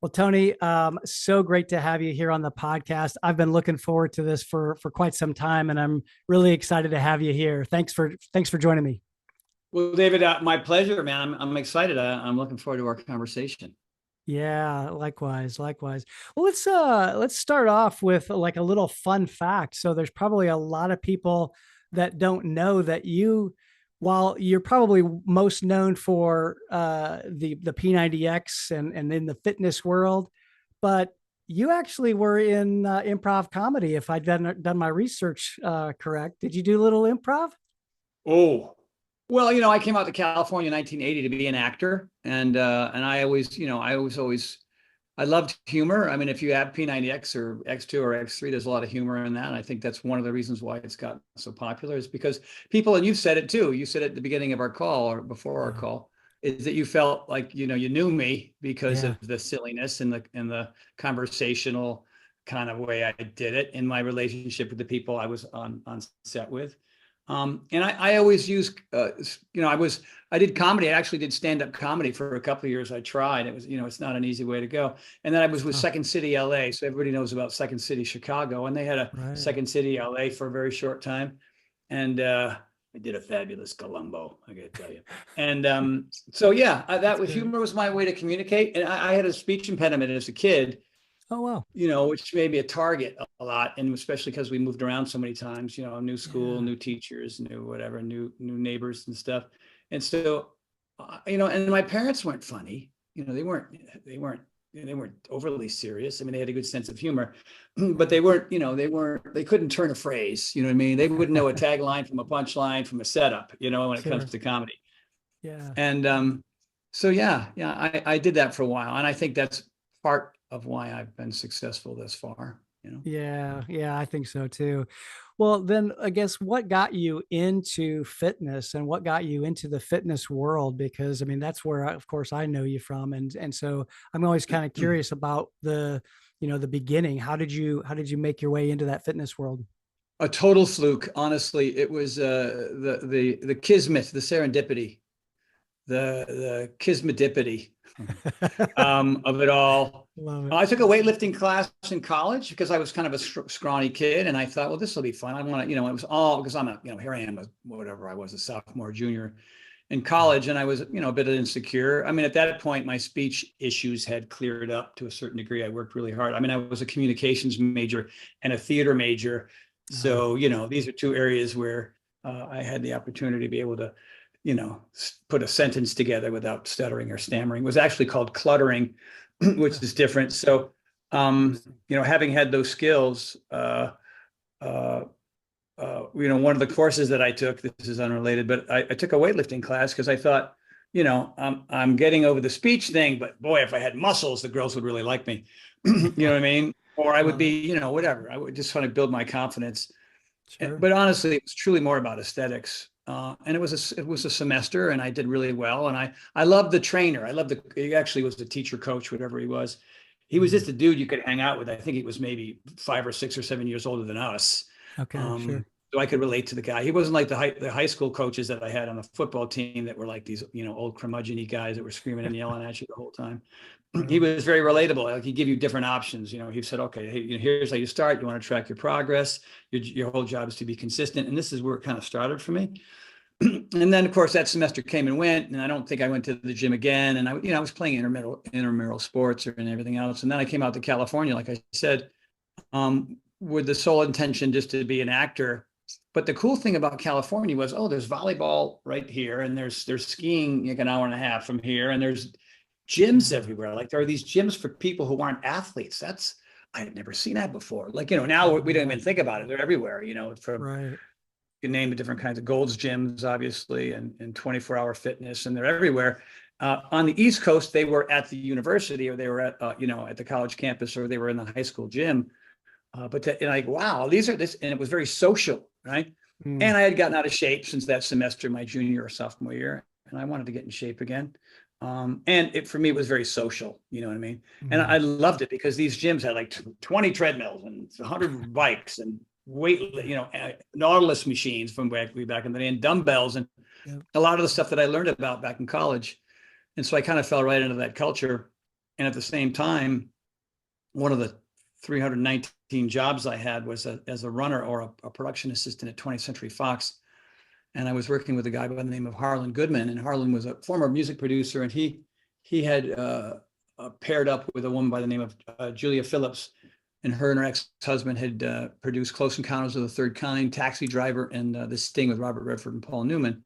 Well, Tony, so great to have you here on the podcast. I've been looking forward to this for quite some time, and I'm really excited to have you here. Thanks for joining me. Well, David, my pleasure, man. I'm excited. I'm looking forward to our conversation. Yeah, likewise, likewise. Well, let's start off with like a little fun fact. So there's probably a lot of people that don't know that while you're probably most known for the P90X and in the fitness world, but you actually were in improv comedy. If I'd done my research correct, did you do a little improv? Oh, well, I came out to California in 1980 to be an actor, and I always, I loved humor. I mean, if you have P90X or X2 or X3, there's a lot of humor in that. And I think that's one of the reasons why it's gotten so popular is because people, and you've said it too, you said it at the beginning of our call or before our call, is that you felt like, you knew me because Yeah. of the silliness and the conversational kind of way I did it in my relationship with the people I was on set with. And I always use, I did comedy. I actually did stand-up comedy for a couple of years. I tried. It was, it's not an easy way to go. And then I was with Oh, Second City, LA. So everybody knows about Second City, Chicago. And they had a right. Second City, LA for a very short time. And I did a fabulous Columbo, I gotta tell you. And so, yeah, that That's was great. humor was my way to communicate. And I had a speech impediment as a kid, Oh, wow. which made me a target a lot, and especially because we moved around so many times, new school, Yeah. new teachers, new whatever, new neighbors and stuff. And so, and my parents weren't funny. They weren't overly serious. I mean, they had a good sense of humor, but they couldn't turn a phrase. You know what I mean? They wouldn't know a tagline from a punchline from a setup. When it comes Sure. to comedy. Yeah. And so yeah, I did that for a while, and I think that's part of why I've been successful thus far. Yeah, yeah, I think so too. Well, then I guess what got you into fitness and what got you into the fitness world? Because I mean, that's where, of course, I know you from, and so I'm always kind of curious about the beginning. How did you make your way into that fitness world? A total fluke, honestly. It was the kismet, the serendipity, the kismetipity of it all. Love it. I took a weightlifting class in college because I was kind of a scrawny kid, and I thought, well, this will be fun. I want to, it was all because here I am, whatever I was, a sophomore, junior in college, and I was, a bit insecure. I mean, at that point, my speech issues had cleared up to a certain degree. I worked really hard. I mean, I was a communications major and a theater major, Uh, so these are two areas where I had the opportunity to be able to put a sentence together without stuttering or stammering. It was actually called cluttering, which is different. So, Interesting. having had those skills, uh, one of the courses that I took, this is unrelated, but I took a weightlifting class because I thought, I'm getting over the speech thing, but boy, if I had muscles, the girls would really like me. You know what I mean? Or I would Love it. be, whatever. I would just want to build my confidence. Sure. But honestly, it was truly more about aesthetics. And it was a semester, and I did really well. And I loved the trainer. He actually was the teacher coach, whatever he was. He was Mm. just a dude you could hang out with. I think he was maybe 5 or 6 or 7 years older than us. Okay. Um, Sure. so I could relate to the guy. He wasn't like the high school coaches that I had on the football team that were like these, old curmudgeon guys that were screaming and yelling at you the whole time. He Right. was very relatable. Like he'd give you different options. He said, okay, hey, here's how you start. You want to track your progress. Your whole job is to be consistent. And this is where it kind of started for me. And then of course that semester came and went, and I don't think I went to the gym again. And I was playing intramural sports and everything else. And then I came out to California, like I said, with the sole intention just to be an actor. But the cool thing about California was, there's volleyball right here, and there's skiing like an hour and a half from here, and there's gyms Yeah. everywhere. Like there are these gyms for people who aren't athletes. I had never seen that before. Like, now we don't Yeah. even think about it. They're everywhere, from Right. you name the different kinds of Gold's gyms, obviously, and 24-hour fitness, and they're everywhere. On the East Coast, they were at the university, or they were at the college campus, or they were in the high school gym. And like, wow, these are this, and it was very social, right? Mm. And I had gotten out of shape since that semester, my junior or sophomore year, and I wanted to get in shape again. And for me, it was very social, you know what I mean? And I Mm. loved it because these gyms had like 20 treadmills and 100 bikes and weight, Nautilus machines from way back in the day, and dumbbells, and Yep. a lot of the stuff that I learned about back in college. And so I kind of fell right into that culture. And at the same time, one of the 319 jobs I had was as a runner or a production assistant at 20th Century Fox. And I was working with a guy by the name of Harlan Goodman. And Harlan was a former music producer, and he had paired up with a woman by the name of Julia Phillips. And her ex-husband had produced Close Encounters of the Third Kind, Taxi Driver, and The Sting with Robert Redford and Paul Newman.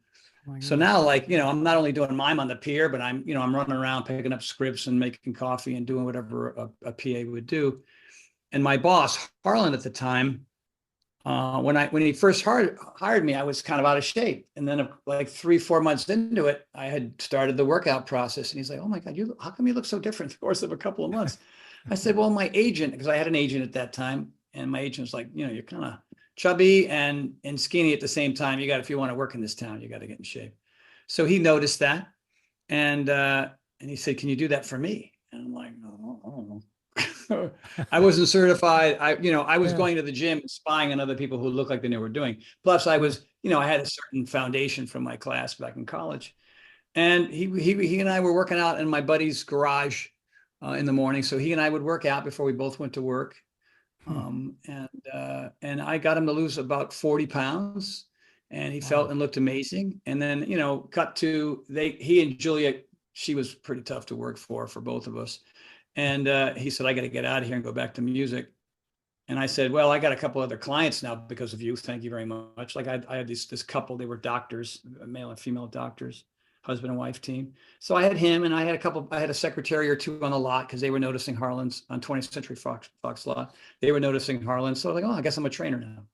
So now, I'm not only doing mime on the pier, but I'm running around picking up scripts and making coffee and doing whatever a PA would do. And my boss, Harlan, at the time, when he first hired me, I was kind of out of shape. And then like 3-4 months into it, I had started the workout process. And he's like, "Oh my God, how come you look so different in the course of a couple of months?" I said, "Well, my agent," because I had an agent at that time, and my agent was like, "You're kind of chubby and skinny at the same time. If you want to work in this town, you got to get in shape." So he noticed that, and he said, "Can you do that for me?" And I'm like, "Oh." I wasn't certified. I was going to the gym and spying on other people who looked like they knew what they were doing. Plus, I was, I had a certain foundation from my class back in college. And he and I were working out in my buddy's garage in the morning. So he and I would work out before we both went to work. And I got him to lose about 40 pounds, and he felt and looked amazing. And then, cut to he and Julia, she was pretty tough to work for both of us. And he said, "I got to get out of here and go back to music." And I said, "Well, I got a couple other clients now because of you. Thank you very much." Like I had this couple, they were doctors, male and female doctors, husband and wife team. So I had him, and I had a secretary or two on the lot because they were noticing Harlan's on 20th Century Fox lot. They were noticing Harlan. So I was like, "Oh, I guess I'm a trainer now."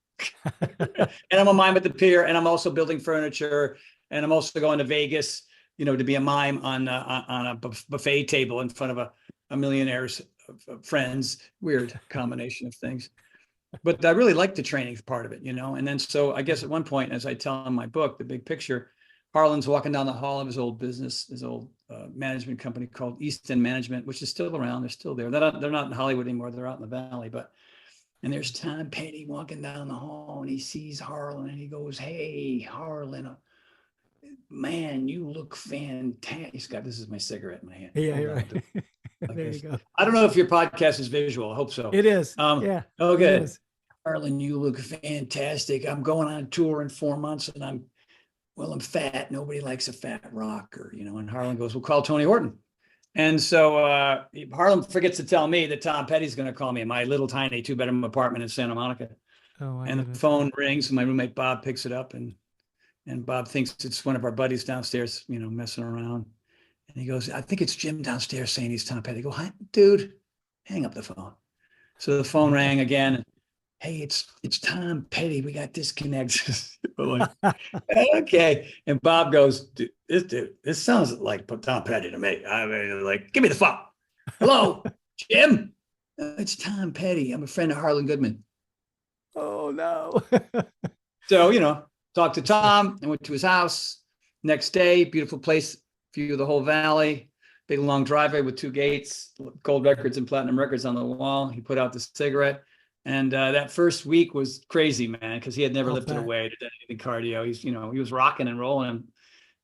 And I'm a mime at the pier, and I'm also building furniture, and I'm also going to Vegas, to be a mime on a buffet table in front of a millionaire's friends. Weird combination of things. But I really liked the training part of it, And then so I guess at one point, as I tell in my book, The Big Picture, Harlan's walking down the hall of his old business, his old management company called East End Management, which is still around. They're still there. They're not in Hollywood anymore. They're out in the valley. And there's Tom Petty walking down the hall, and he sees Harlan, and he goes, "Hey, Harlan, man, you look fantastic." Scott, this is my cigarette in my hand. Yeah, you're right. Like there this. you go. I don't know if your podcast is visual. I hope so. It is. Yeah. Oh, good. Harlan, you look fantastic. I'm going on tour in 4 months, and I'm fat. Nobody likes a fat rocker, And Harlan goes, "We'll call Tony Horton." And so Harlan forgets to tell me that Tom Petty's going to call me in my little tiny 2-bedroom apartment in Santa Monica. And the phone rings, and my roommate Bob picks it up, and Bob thinks it's one of our buddies downstairs, messing around. And he goes, "I think it's Jim downstairs saying he's Tom Petty." I go, "Hi, dude, hang up the phone." So the phone rang again. "Hey, it's Tom Petty. We got disconnected." Like, okay. And Bob goes, "This sounds like Tom Petty to me. I mean, like, give me the phone." "Hello, Jim. It's Tom Petty. I'm a friend of Harlan Goodman." Oh, no. So, talked to Tom and went to his house. Next day, beautiful place, view of the whole valley, big long driveway with 2 gates, gold records and platinum records on the wall. He put out the cigarette. And that first week was crazy, man, because he had never lifted a weight or done anything cardio. He was rocking and rolling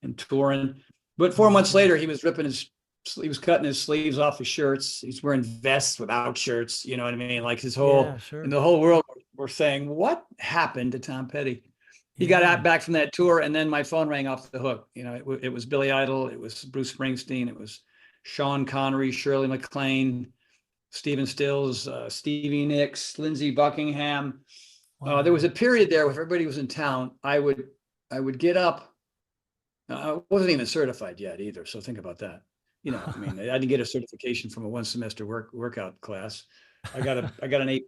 and touring. But 4 months later, he was cutting his sleeves off his shirts. He's wearing vests without shirts. You know what I mean? Like his whole, and the whole world were saying, "What happened to Tom Petty?" He got back from that tour, and then my phone rang off the hook. It was Billy Idol, it was Bruce Springsteen, it was Sean Connery, Shirley MacLaine, Stephen Stills, Stevie Nicks, Lindsey Buckingham. Wow. There was a period there where everybody was in town. I would get up. I wasn't even certified yet either. So think about that. I mean, I didn't get a certification from a 1-semester workout class. I got an A+.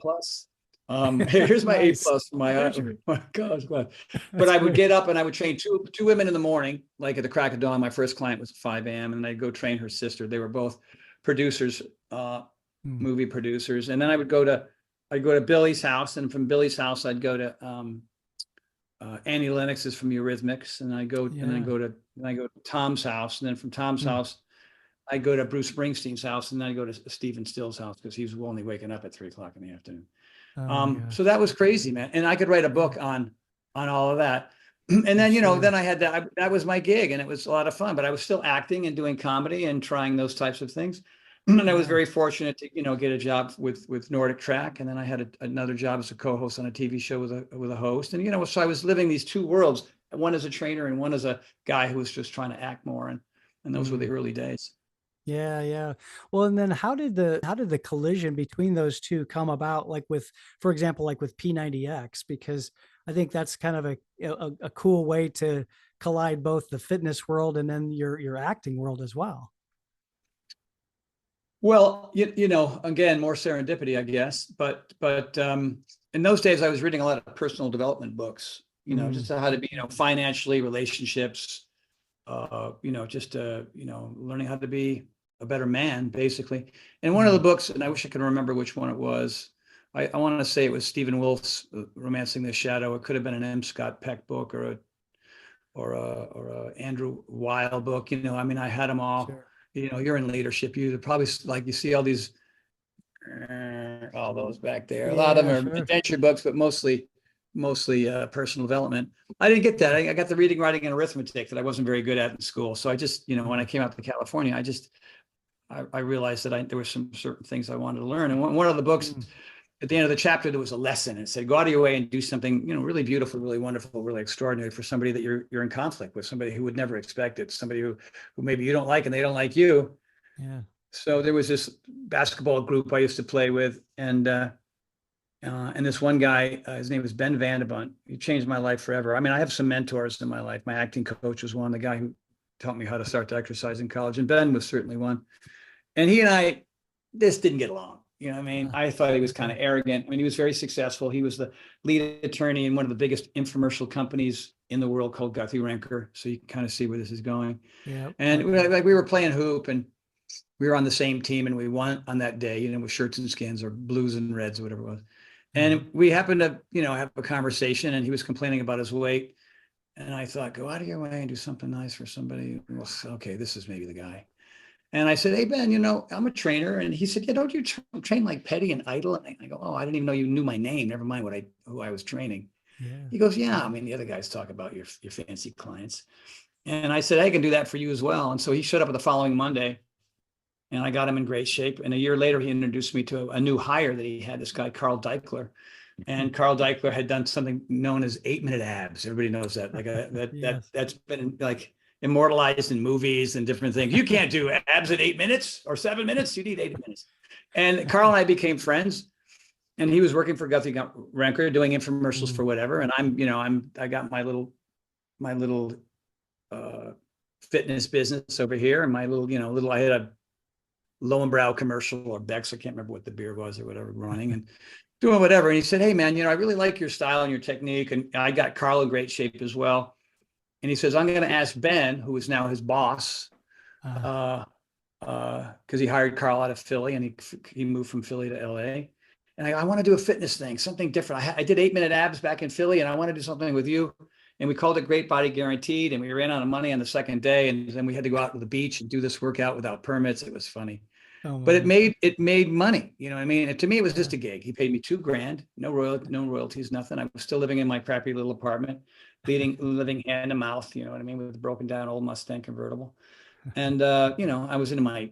Here's my nice. A+. My gosh, but I would get up and I would train two women in the morning, like at the crack of dawn. My first client was at 5 a.m. and I'd go train her sister. They were both producers, movie producers. And then I'd go to Billy's house, and from Billy's house I'd go to Annie Lennox is from Eurythmics, and I go to Tom's house, and then from Tom's house I go to Bruce Springsteen's house, and then I go to Stephen Stills' house because he was only waking up at 3 o'clock in the afternoon. Oh my So gosh. that was crazy, man. And I could write a book Yeah, on all of that. And I'm then, then sure. I had that was my gig and it was a lot of fun, but I was still acting and doing comedy and trying those types of things. And I was Yeah. very fortunate to, get a job with Nordic Track. And then I had another job as a co-host on a TV show with a host. And, so I was living these two worlds, one as a trainer and one as a guy who was just trying to act more. And those were the Mm. early days. Yeah, yeah. Well, and then how did the collision between those two come about? Like with, for example, like with P90X, because I think that's kind of a cool way to collide both the fitness world and then your acting world as well. Well, again, more serendipity, I guess. But in those days, I was reading a lot of personal development books. Mm. Just how to be, financially, relationships. Just learning how to be a better man, basically. And one of the Mm. books, and I wish I could remember which one it was. I want to say it was Stephen Wolf's "Romancing the Shadow." It could have been an M. Scott Peck book or a Andrew Weil book. I mean, I had them all. Sure. You're in leadership. You probably like you see all these, all those back there. A lot of Yeah, them are sure. adventure books, but mostly personal dedevelopment. I didn't get that. I got the reading, writing, and arithmetic that I wasn't very good at in school. So I just, when I Mm. came out to California, I realized that there were some certain things I wanted to learn. And one of the books Mm. at the end of the chapter, there was a lesson. It said, go out of your way and do something, really beautiful, really wonderful, really extraordinary for somebody that you're in conflict with, somebody who would never expect it, somebody who maybe you don't like and they don't like you. Yeah. So there was this basketball group I used to play with, and this one guy, his name was Ben Vandebunt. He changed my life forever. I mean, I have some mentors in my life. My acting coach was one, the guy who taught me how to start to exercise in college, and Ben was certainly one. And he and I just didn't get along. You know what I mean? Ah, I thought he was kind okay. of arrogant. I mean, he was very successful. He was the lead attorney in one of the biggest infomercial companies in the world called Guthrie Renker. So you can kind of see where this is going. Yeah. And Okay. we were playing hoop and we were on the same team and we won on that day, with shirts and skins or blues and reds or whatever it was. Mhm. And we happened to, have a conversation and he was complaining about his weight. And I thought, go out of your way and do something nice for somebody. Well, okay, this is maybe the guy. And I said, hey, Ben, I'm a trainer. And he said, yeah, don't you train like Petty and Idle? And I go, oh, I didn't even know you knew my name. Never mind who I was training. Yeah. He goes, yeah, I mean, the other guys talk about your fancy clients. And I said, I can do that for you as well. And so he showed up the following Monday and I got him in great shape. And a year later, he introduced me to a new hire that he had, this guy, Carl Deichler. And Carl Deichler had done something known as 8-minute abs. Everybody knows that. Like Yes. that's been like immortalized in movies and different things. You can't do abs in 8 minutes or 7 minutes. You need 8 minutes. And Carl and I became friends. And he was working for Guthrie Renker doing infomercials Mm. for whatever. And I got my little uh, fitness business over here, and my little I had a Lowenbrow commercial or Beck's, I can't remember what the beer was or whatever, running and doing whatever. And he said, hey man, I really like your style and your technique. And I got Carl in great shape as well. And he says, I'm going to ask Ben, who is now his boss, Uh, because he hired Carl out of Philly and he moved from Philly to LA. And I want to do a fitness thing, something different. I did 8-minute abs back in Philly and I want to do something with you. And we called it Great Body Guaranteed. And we ran out of money on the second day. And then we had to go out to the beach and do this workout without permits. It was funny, oh but my it gosh. made money. You know what I mean? And to me, it was Yeah. just a gig. He paid me $2,000, no royalties, nothing. I was still living in my crappy little apartment, living hand to mouth. You know what I mean? With a broken down old Mustang convertible. And I think I was in my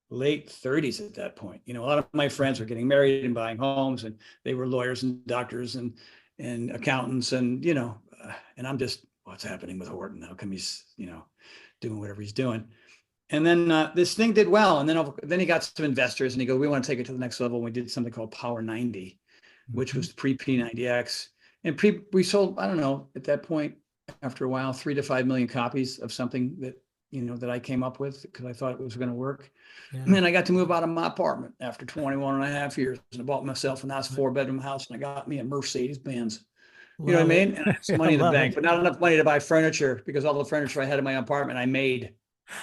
late 30s at that point. A lot of my friends were getting married and buying homes, and they were lawyers and doctors and accountants, and I'm just, what's happening with Horton? How come he's doing whatever he's doing? And then this thing did well, and then he got some investors, and he goes, we want to take it to the next level. And we did something called Power 90, which Mhm. was pre P90X, and we sold, I don't know, at that point, after a while, 3 to 5 million copies of something that I came up with because I thought it was going to work. And Yeah. then I got to move out of my apartment after 21 and a half years, and I bought myself a nice Right. 4-bedroom house, and I got me a Mercedes Benz. You know what I Love it. mean? And I have some I money in the love bank, it. but not enough money to buy furniture because all the furniture I had in my apartment I made.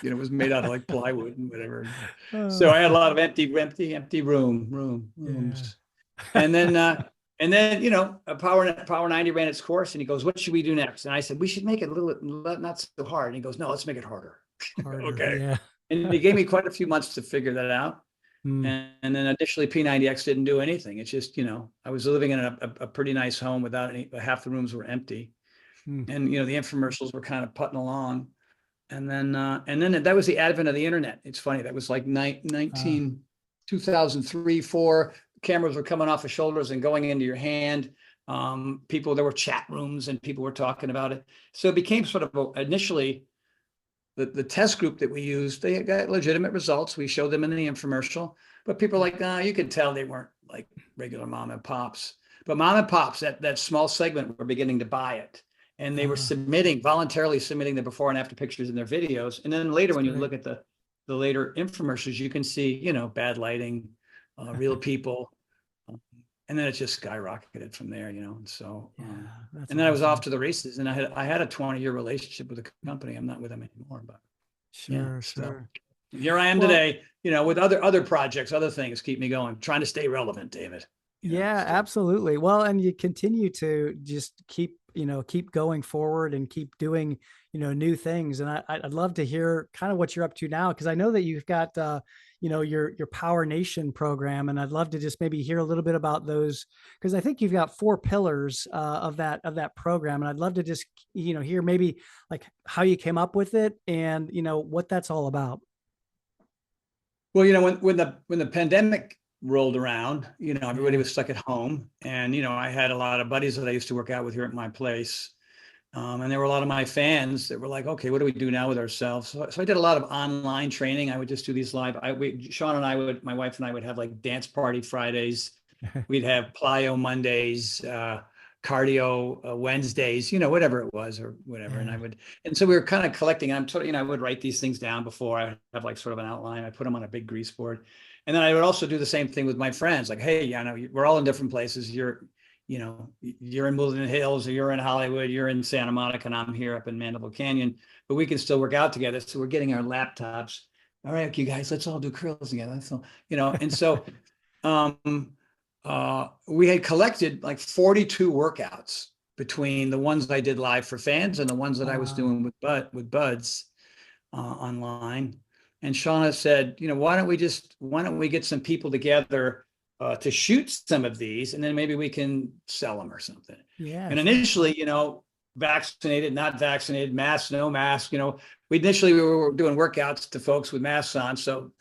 It was made out of like plywood and whatever. So Uh, I had a lot of empty yeah. rooms. And then Power 90 ran its course, and he goes, what should we do next? And I said, we should make it a little not so hard. And he goes, no, let's make it harder. Harder. Okay. Yeah. And he gave me quite a few months to figure that out. Mm, And then initially P90X didn't do anything. It's just, I was living in a pretty nice home without any, half the rooms were empty. mm. And, the infomercials were kind of putting along. And then that was the advent of the internet. It's funny. That was like Uh, 2003, 4. Cameras were coming off the shoulders and going into your hand. There were chat rooms and people were talking about it. So it became sort of initially the test group that we used, they got legitimate results. We showed them in the infomercial, but people are like, you could tell they weren't like regular mom and pops. But mom and pops, that small segment, were beginning to buy it. And they were uh, voluntarily submitting the before and after pictures in their videos. And then later, that's when you great. look at the later infomercials, you can see, bad lighting, real people. And then it just skyrocketed from there, And so, Yeah, that's and then I was off awesome. to the races, and I had a 20-year relationship with the company. I'm not with them anymore, but yeah. Sure, So sure. here I am Well, today, with other projects, other things keep me going, trying to stay relevant, David. yeah, Still. absolutely. Well, and you continue to just keep going forward and keep doing, new things. And I'd love to hear kind of what you're up to now, because I know that you've got, your Power Nation program, and I'd love to just maybe hear a little bit about those, because I think you've got 4 pillars of that program, and I'd love to just, hear maybe like how you came up with it and what that's all about. Well, when the pandemic rolled around, everybody Yeah. was stuck at home, and I had a lot of buddies that I used to work out with here at my place. And there were a lot of my fans that were like, okay, what do we do now with ourselves? So I did a lot of online training. I would just do these live. Sean and my wife and I would have like dance party Fridays. We'd have plyo Mondays, cardio Wednesdays, whatever it was or whatever. Yeah. And so we were kind of collecting. I would write these things down before. I have like sort of an outline. I put them on a big grease board. And then I would also do the same thing with my friends. Like, hey, we're all in different places. You're in Woodland Hills, or you're in Hollywood, you're in Santa Monica, and I'm here up in Mandible Canyon, but we can still work out together. So we're getting our laptops. All right, you guys, let's all do curls together. So, and so we had collected like 42 workouts between the ones I did live for fans and the ones that I was Wow. doing with buds online. And Shauna said, why don't we get some people together to shoot some of these, and then maybe we can sell them or something. Yeah, And sure. initially, vaccinated, not vaccinated, mask, no mask, we were doing workouts to folks with masks on. So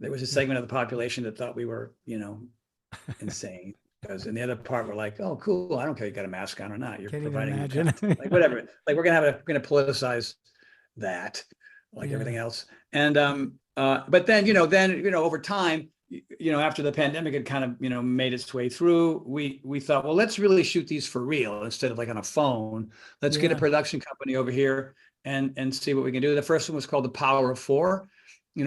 there was a Yeah. segment of the population that thought we were, insane. And the other part were like, oh, cool. I don't care if you got a mask on or not. You're Can't even providing me imagine. content. Like whatever. Like we're gonna politicize that, like Yeah. everything else. And but then, over time, after the pandemic had kind of, made its way through, we thought, well, let's really shoot these for real instead of like on a phone. Let's get a Yeah. production company over here and see what we can do. The first one was called The Power of Four,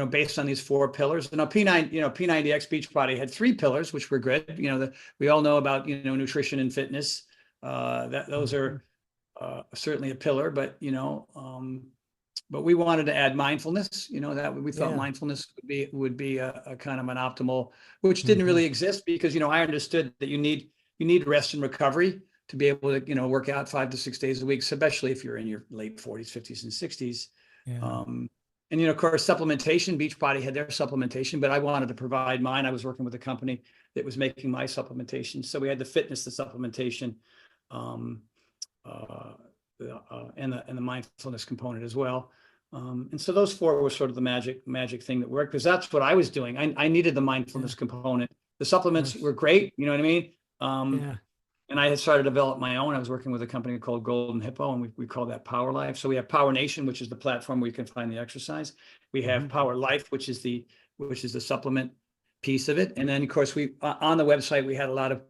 based on these 4 pillars. And now P90X Beachbody had 3 pillars, which were good. We all know about, nutrition and fitness. Those Mhm. are certainly a pillar, but we wanted to add mindfulness, that we thought Yeah. mindfulness would be a kind of an optimal, which didn't Mhm. really exist because, I understood that you need rest and recovery to be able to, work out 5 to 6 days a week, especially if you're in your late 40s, 50s, and 60s. Yeah. And, of course, supplementation, Beachbody had their supplementation, but I wanted to provide mine. I was working with a company that was making my supplementation. So we had the fitness, the supplementation, um, uh, and the mindfulness component as well. And so those 4 were sort of the magic thing that worked, because that's what I was doing. I needed the Yeah. mindfulness component. The Of supplements course. were great, you know what I mean? Yeah. And I had started to develop my own. I was working with a company called Golden Hippo, and we call that Power Life. So we have Power Nation, which is the platform where you can find the exercise. We have Mhm. Power Life, which is the supplement piece of it. And then, of course, we on the website we had a lot of,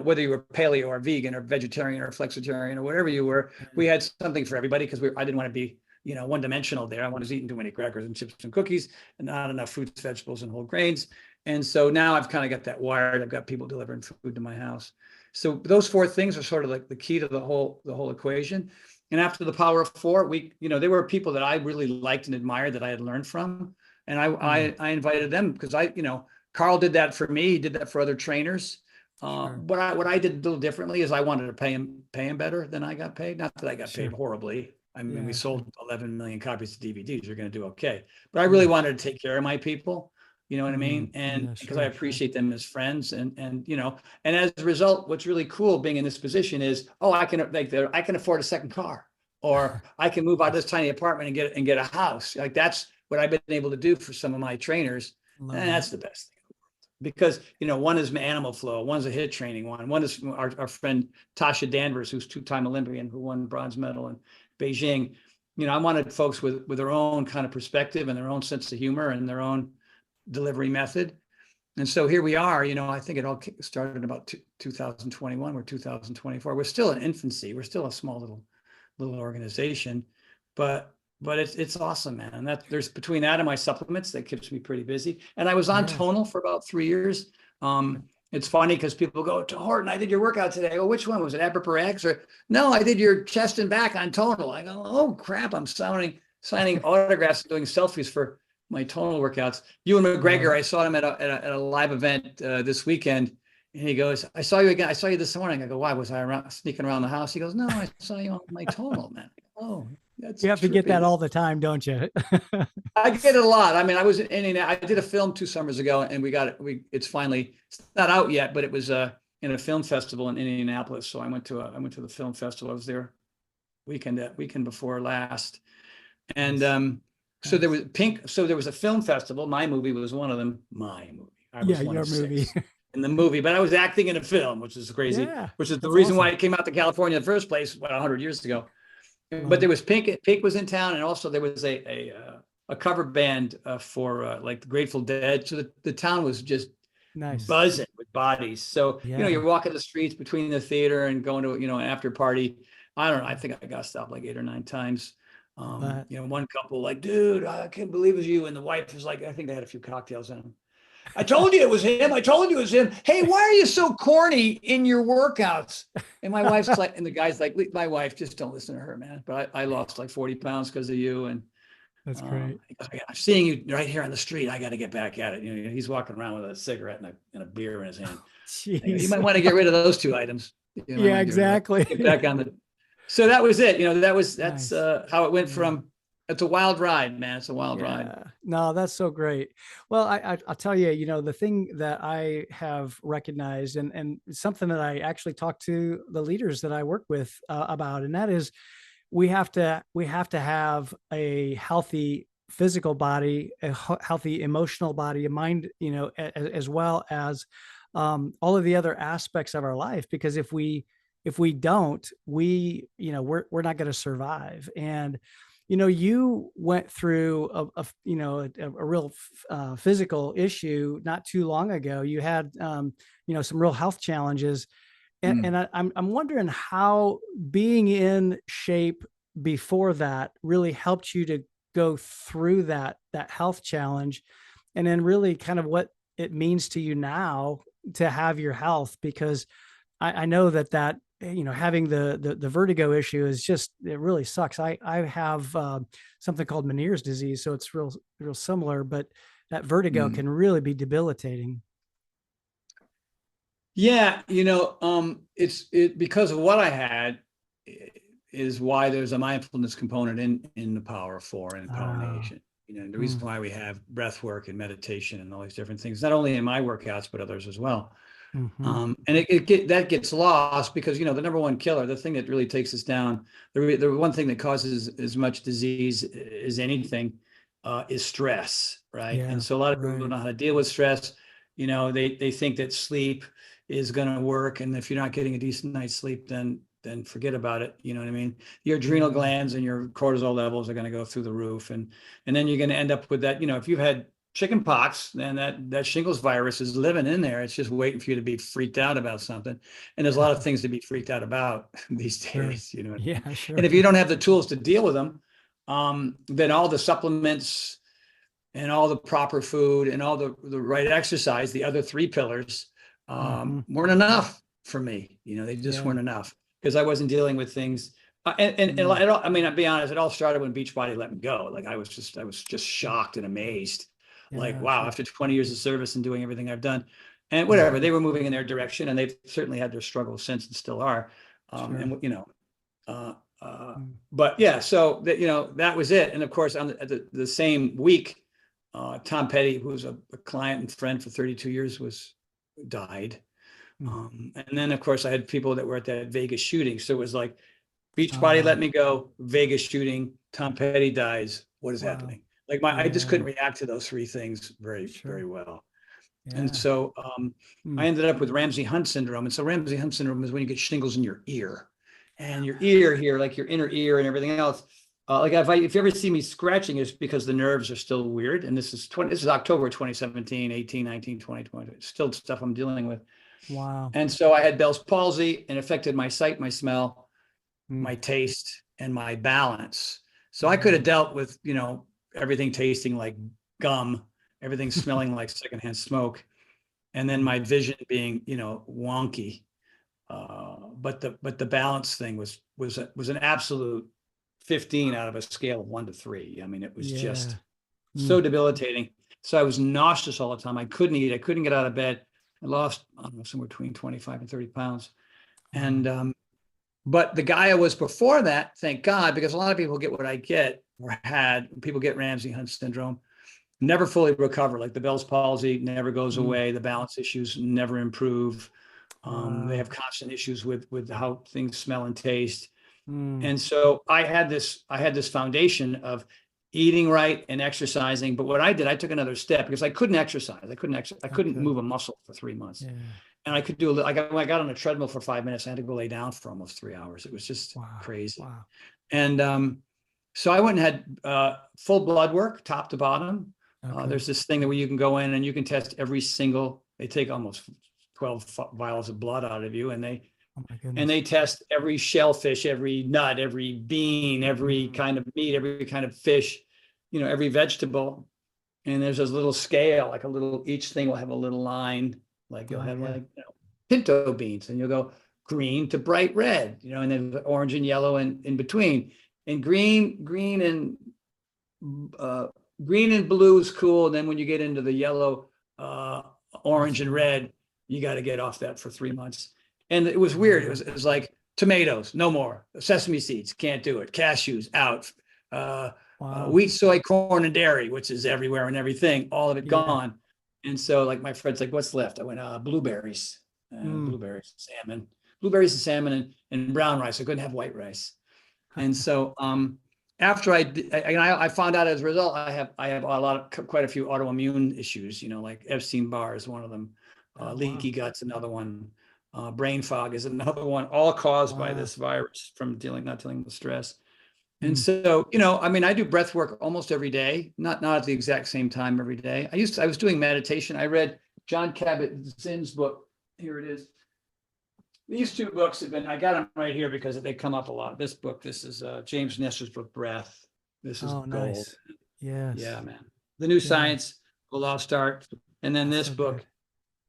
whether you were paleo or vegan or vegetarian or flexitarian or whatever you were, we Yeah. had something for everybody, because I didn't want to be, one dimensional there. I was eating too many crackers and chips and cookies and not enough fruits, vegetables, and whole grains. And so now I've kind of got that wired. I've got people delivering food to my house. So those 4 things are sort of like the key to the whole equation. And after the Power of Four, there were people that I really liked and admired that I had learned from, and Mm. I invited them because Carl did that for me. He did that for other trainers. Sure. What I did a little differently is I wanted to pay him better than I got paid. Not that I got paid Sure. horribly. I mean, we Yeah. Sure. sold 11 million copies of DVDs. You're going to do okay. But I really Yeah. wanted to take care of my people. You know what I mean? And Yeah, because I sure, sure. appreciate them as friends, and and as a result, what's really cool being in this position is, oh, I can afford a second car, or I can move out of this tiny apartment and get a house. Like that's what I've been able to do for some of my trainers, Love and that. that's the best thing. Because one is animal flow, one's a hit training one is our friend Tasha Danvers, who's two-time Olympian who won bronze medal in Beijing. I wanted folks with their own kind of perspective and their own sense of humor and their own delivery method. And so here we are. I think it all started in about 2021 or 2024. We're still in infancy. We're still a small little organization, but it's awesome, man. And that there's between that and my supplements that keeps me pretty busy. And I was on Yeah. Tonal for about 3 years. It's funny because people go, to Horton, I did your workout today. Oh, which one was it? Upper X or no? I did your chest and back on Tonal. I go, oh crap! I'm signing autographs, and doing selfies for my Tonal workouts. Ewan McGregor, I saw him at a live event this weekend, and he goes, I saw you again. I saw you this morning. I go, why? Was I sneaking around the house? He goes, no, I saw you on my Tonal, man. Oh, that's You have to get that trippy. all the time, don't you? I get it a lot. I mean, I was in Indiana. I did a film 2 summers ago, and it's not out yet, but it was in a film festival in Indianapolis. So I went to the film festival. I was there weekend before last. And so there was So there was a film festival. My movie was one of them. My movie. I was Yeah, one your of movie. 6 in the movie, but I was acting in a film, which is crazy, Yeah, which is the that's reason why awesome. it came out to California in the first place, 100 years ago. Love But it. there was Pink. Pink was in town, and also there was a cover band for like the Grateful Dead. So the town was just Nice. buzzing with bodies. So Yeah. you're walking the streets between the theater and going to an after party. I don't know. I think I got stopped like 8 or 9 times. But One couple like, dude, I can't believe it was you, and the wife was like, I think they had a few cocktails in them. I told you it was him. I told you it was him. Hey, why are you so corny in your workouts? And my wife's like, and the guy's like, my wife, just don't listen to her, man. But I lost like 40 pounds because of you. And that's great. I'm seeing you right here on the street. I got to get back at it. He's walking around with a cigarette and a beer in his hand. You Jeez. might want to get rid of those 2 items. You might Yeah, want to get rid of exactly. that. Get back on the. So that was it. That's Nice. how it went Yeah. from. It's a wild ride, man. It's a wild ride. Yeah. No, that's so great. Well, I'll tell you, the thing that I have recognized and something that I actually talk to the leaders that I work with about, and that is we have to have a healthy physical body, a healthy emotional body, a mind, as well as all of the other aspects of our life. Because if we don't, we're not going to survive. And you went through a real physical issue not too long ago. You had some real health challenges, and Mm. I'm wondering how being in shape before that really helped you to go through that health challenge, and then really kind of what it means to you now to have your health. Because I know that having the vertigo issue is just, it really sucks. I have something called Meniere's disease, so it's real similar, but that vertigo Mm. can really be debilitating. Yeah, it's because of what I had is why there's a mindfulness component in the Power of Four and Power Oh, Nation. The reason mm, why we have breath work and meditation and all these different things, not only in my workouts but others as well. mhm. And that gets lost because the number one killer, the thing that really takes us down, the one thing that causes as much disease as anything, is stress, right? And Yeah, so a lot of people don't right. know how to deal with stress. They think that sleep is going to work, and if you're not getting a decent night's sleep, then forget about it. You know what I mean? Your adrenal Yeah, glands and your cortisol levels are going to go through the roof, and then you're going to end up with that. If you've had chicken pox, then that shingles virus is living in there. It's just waiting for you to be freaked out about something. And there's a lot of things to be freaked out about these sure. days, what I mean? Yeah, And sure. if you don't have the tools to deal with them, then all the supplements and all the proper food and all the right exercise, the other three pillars, Hmm. weren't enough for me. They just Yeah. weren't enough because I wasn't dealing with things. And Mm, I mean, I'll be honest, it all started when Beachbody let me go. Like I was just shocked and amazed. Like, yeah, wow, sure. after 20 years of service and doing everything I've done, and whatever, Hmm. they were moving in their direction, and they've certainly had their struggles since and still are. Sure. And uh, Mm, but yeah, so that that was it. And of course, on the same week, Tom Petty, who was a client and friend for 32 years, died. Mm. And then of course I had people that were at that Vegas shooting. So it was like Beachbody Oh, let me go, Vegas shooting, Tom Petty dies. What is wow. happening? Like I just couldn't Yeah, react to those three things very, very sure. well. And Yeah. so I Mm. ended up with Ramsay Hunt syndrome. And so Ramsay Hunt syndrome is when you get shingles in your ear, and your ear here, like your inner ear and everything else. Like if you ever see me scratching, it's because the nerves are still weird. And this is October 2017, 18, 19, 20, 20. It's still stuff I'm dealing with. Wow. And so I had Bell's palsy, and affected my sight, my smell, Mm. my taste, and my balance. So I could have Mm. dealt with, everything tasting like gum, everything smelling like secondhand smoke, and then Mm. my vision being, wonky. But the balance thing was an absolute 15 out of a scale of 1 to 3. I mean, it was Yeah. just Mm. so debilitating. So I was nauseous all the time. I couldn't eat. I couldn't get out of bed. I lost, I don't know, somewhere between 25 and 30 pounds. And Wow. but the guy I was before that, thank God, because a lot of people get what I get or had. People get Ramsay Hunt syndrome, never fully recover. Like the Bell's palsy never goes Mm. away. The balance issues never improve. They have Wow. constant issues with how things smell and taste. Mm. And so I had this foundation of eating right and exercising. But what I did, I took another step because I couldn't exercise. I couldn't Okay. move a muscle for 3 months. Yeah. And I could do, when I got on a treadmill for 5 minutes, I had to go lay down for almost 3 hours. It was just Wow. crazy. Wow. And so I went and had full blood work, top to bottom. Okay. There's this thing that where you can go in and you can test they take almost 12 vials of blood out of you, and Oh my they goodness. test every shellfish, every nut, every bean, every Mm. kind of meat, every kind of fish, every vegetable. And there's this little scale, like each thing will have a little line, like you'll Oh have yeah. like, pinto beans, and you'll go green to bright red, and then orange and yellow and in between. And uh, green and blue is cool. And then when you get into the yellow, That's orange and right. red, you got to get off that for 3 months. And it was weird. It Wow. was, it was like tomatoes, no more. Sesame seeds, can't do it. Cashews, out. Uh, Wow. Wheat, soy, corn, and dairy, which is everywhere and everything, all of it Yeah. gone. And so, like, my friend's like, "What's left?" I went, "Blueberries, Mm. blueberries and salmon, and brown rice. I couldn't have white rice." And so, after I found out as a result, I have quite a few autoimmune issues. Like Epstein-Barr is one of them, Oh wow. leaky guts another one, brain fog is another one, all caused by Wow. this virus from not dealing with stress. And Mm. so, I mean, I do breath work almost every day, not at the exact same time every day. I was doing meditation. I read John Kabat-Zinn's book. Here it is. These two books I got them right here because they come up a lot. This is James Nestor's book, Breath. This is Oh, gold. nice. Yes. Yeah, man. The New Yeah. Science, A Lost Art. And then That's this so good. book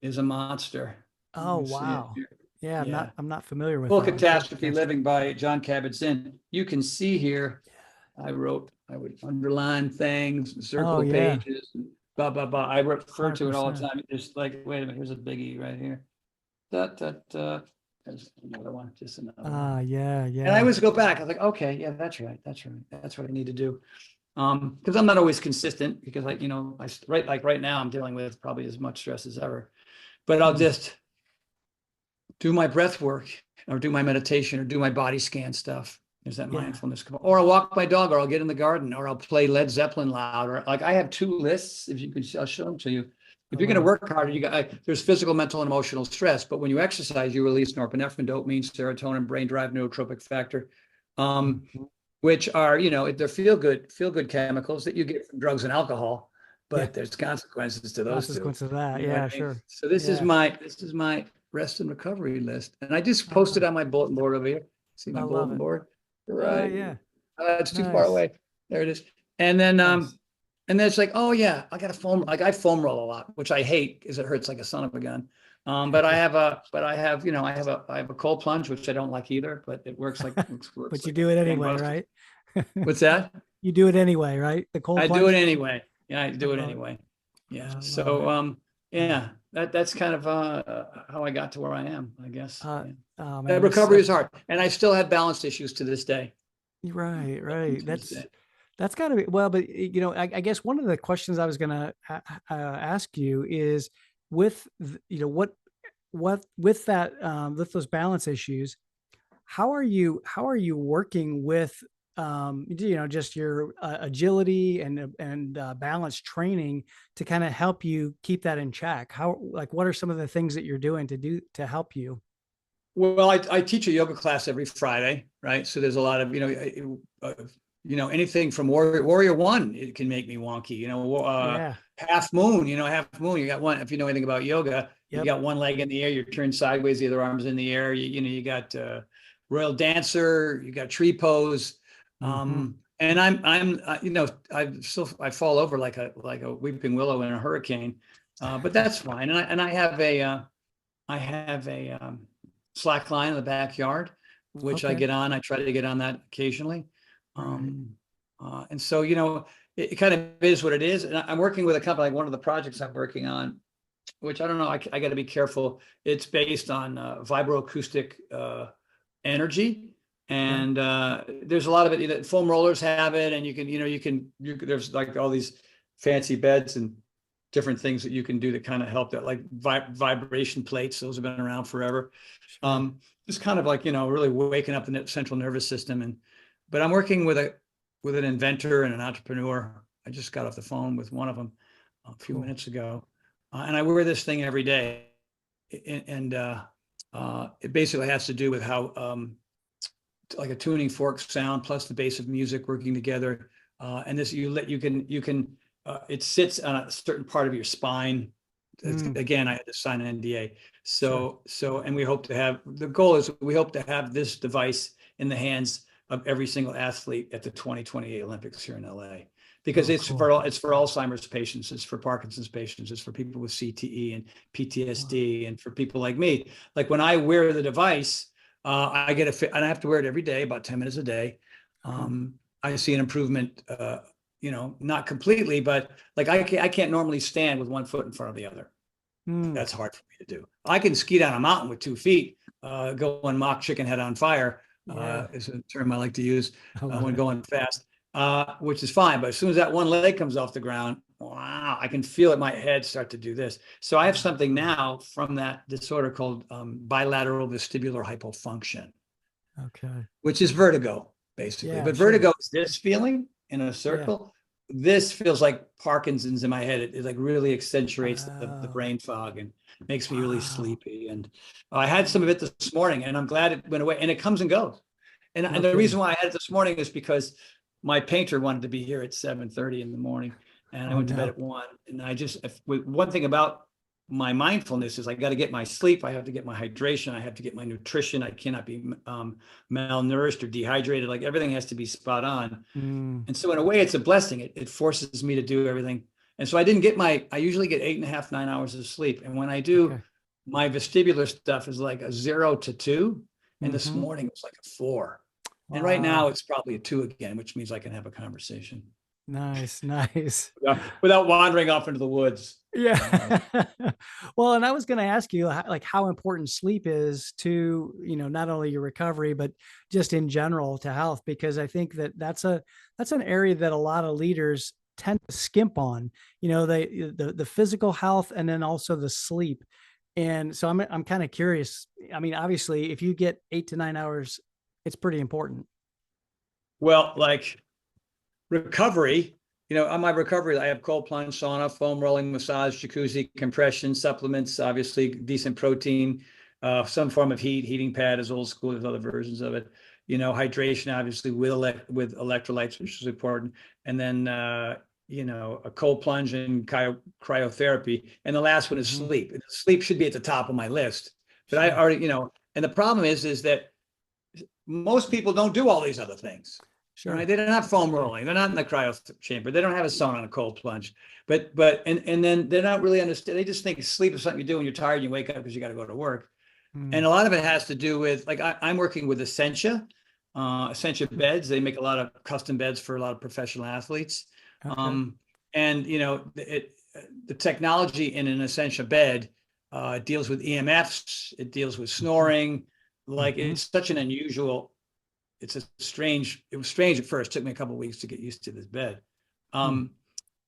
is a monster. You Oh, can see it wow. here. Yeah, Yeah. I'm not familiar with Full that one. Full Catastrophe catastrophe. Living by John Kabat-Zinn. You can see here, I would underline things, Oh, circle yeah. pages, blah, blah, blah. I refer to it all the 100%. time. It's like, wait a minute, here's a biggie right here. There's another one, just another one. Yeah, And I yeah. always go back. I was like, okay, yeah, that's right. That's right. That's what I need to do. Because I'm not always consistent because right now I'm dealing with probably as much stress as ever. But I'll Mm. just do my breath work or do my meditation or do my body scan stuff. There's that Yeah. mindfulness. Or I'll walk my dog, or I'll get in the garden, or I'll play Led Zeppelin loud, or like I have two lists. If you could, I'll show them to you. I If you're going to love it. work harder, there's physical, mental, and emotional stress. But when you exercise, you release norepinephrine, dopamine, serotonin, brain-derived neurotropic factor, Mhm. which are they're feel good chemicals that you get from drugs and alcohol. Yeah. But there's consequences to those two. Consequence of that. You know what Yeah, I mean? sure. So this is Yeah. my rest and recovery list, and I just posted Ah, on my bulletin board over here. See my I love bulletin it. board, right? Yeah. It's too far Nice. away. There it is. And then Nice. it's like, oh yeah, I got a foam. Like I foam roll a lot, which I hate because it hurts like a son of a gun. But I have a cold plunge, which I don't like either, but it works But you like do it anyway, gangbusters. right? What's that? You do it anyway, right? The cold I do it plunge. anyway. Yeah, I I do it love it. anyway. Yeah. I love So it. Uh, yeah, that's kind of how I got to where I am, I guess. uh, Yeah. oh That man, recovery is hard. And I still have balance issues to this day. right, Even right. to this day. That's got to be well, but I guess one of the questions I was going to ask you is what with that with those balance issues, how are you working with just your agility and balance training to kind of help you keep that in check? How like what are some of the things that you're doing to help you? Well, I teach a yoga class every Friday, right? So there's a lot of, anything from Warrior One, it can make me wonky, Yeah. half moon, half moon. You got one, if you know anything about yoga, you Yep. got one leg in the air, you're turned sideways, the other arm's in the air. You got Royal Dancer, you got tree pose. Hmm. And I fall over like a weeping willow in a hurricane. But that's fine. And I have a slack line in the backyard, which I Okay. get on. I try to get on that occasionally. Right. Um, and so, it kind of is what it is. And I'm working with a company, like one of the projects I'm working on, which I don't know, I got to be careful. It's based on vibroacoustic energy. Okay. And there's a lot of it. Foam rollers have it, and there's like all these fancy beds and different things that you can do to kind of help that, like vibration plates. Those have been around forever. Sure. Just kind of like, really waking up the central nervous system. But I'm working with an inventor and an entrepreneur. I just got off the phone with one of them a few Cool. minutes ago. And I wear this thing every day. And it basically has to do with how, like a tuning fork sound plus the bass of music working together. And this, it sits on a certain part of your spine. Mm, Again, I had to sign an NDA. sure. And the goal is we hope to have this device in the hands of every single athlete at the 2028 Olympics here in LA, because Oh, cool. it's for Alzheimer's patients, it's for Parkinson's patients, it's for people with CTE and Wow. PTSD, and for people like me. Like when I wear the device, I get a fit, and I have to wear it every day, about 10 minutes a day. Uh-huh. I see an improvement, not completely, but like I can't normally stand with one foot in front of the other. Mm, That's hard for me to do. I can ski down a mountain with 2 feet, go and mock chicken head on fire, yeah. is a term I like to use I love when it. going fast, which is fine. But as soon as that one leg comes off the ground, wow, I can feel it, my head start to do this. So I have something Wow. now from that disorder called bilateral vestibular hypofunction, Okay. which is vertigo, basically. Yeah, But sure. vertigo is this feeling in a Yeah. circle. This feels like Parkinson's in my head. It like really accentuates the Oh, brain fog and makes me really wow. sleepy. And I had some of it this morning, and I'm glad it went away. And it comes and goes. And No the reason kidding. why I had it this morning is because my painter wanted to be here at 7:30 in the morning, and I Oh went to bed no. at 1. And one thing about my mindfulness is I got to get my sleep. I have to get my hydration. I have to get my nutrition. I cannot be malnourished or dehydrated. Like everything has to be spot on. Mm, And so in a way, it's a blessing. It forces me to do everything. And so I usually get 8.5, 9 hours of sleep. And when I do, okay. my vestibular stuff is like a 0 to 2. And this Mm-hmm. morning it was like a 4. And right now Wow. it's probably a 2 again, which means I can have a conversation Nice. Nice. without wandering off into the woods. Uh, Yeah. Well, and I was going to ask you like how important sleep is to, not only your recovery, but just in general to health, because I think that that's an area that a lot of leaders tend to skimp on, the physical health and then also the sleep. And so I'm kind of curious. I mean, obviously, if you get 8 to 9 hours, it's pretty important. well, like recovery, on my recovery, I have cold plunge, sauna, foam rolling, massage, jacuzzi, compression, supplements, obviously decent protein, some form of heating pad is old school. There's other versions of it. Hydration, obviously, with electrolytes, which is important. And then, a cold plunge and cryotherapy. And the last one is Hmm. sleep. Sleep should be at the top of my list. But I Sure. already, and the problem is that most people don't do all these other things. Right? Sure. They don't have foam Sure. rolling. They're not in the cryo chamber. They don't have a sauna on a cold plunge. And then they're not really understand. They just think sleep is something you do when you're tired and you wake up because you got to go to work. And Mm. a lot of it has to do with, like, I'm working with Essentia beds. They make a lot of custom beds for a lot of professional athletes. Okay. Um, and the technology in an Essentia bed deals with EMFs. It deals with Mhm. snoring. Like Mhm. it's such an unusual it was strange at first. It took me a couple of weeks to get used to this bed.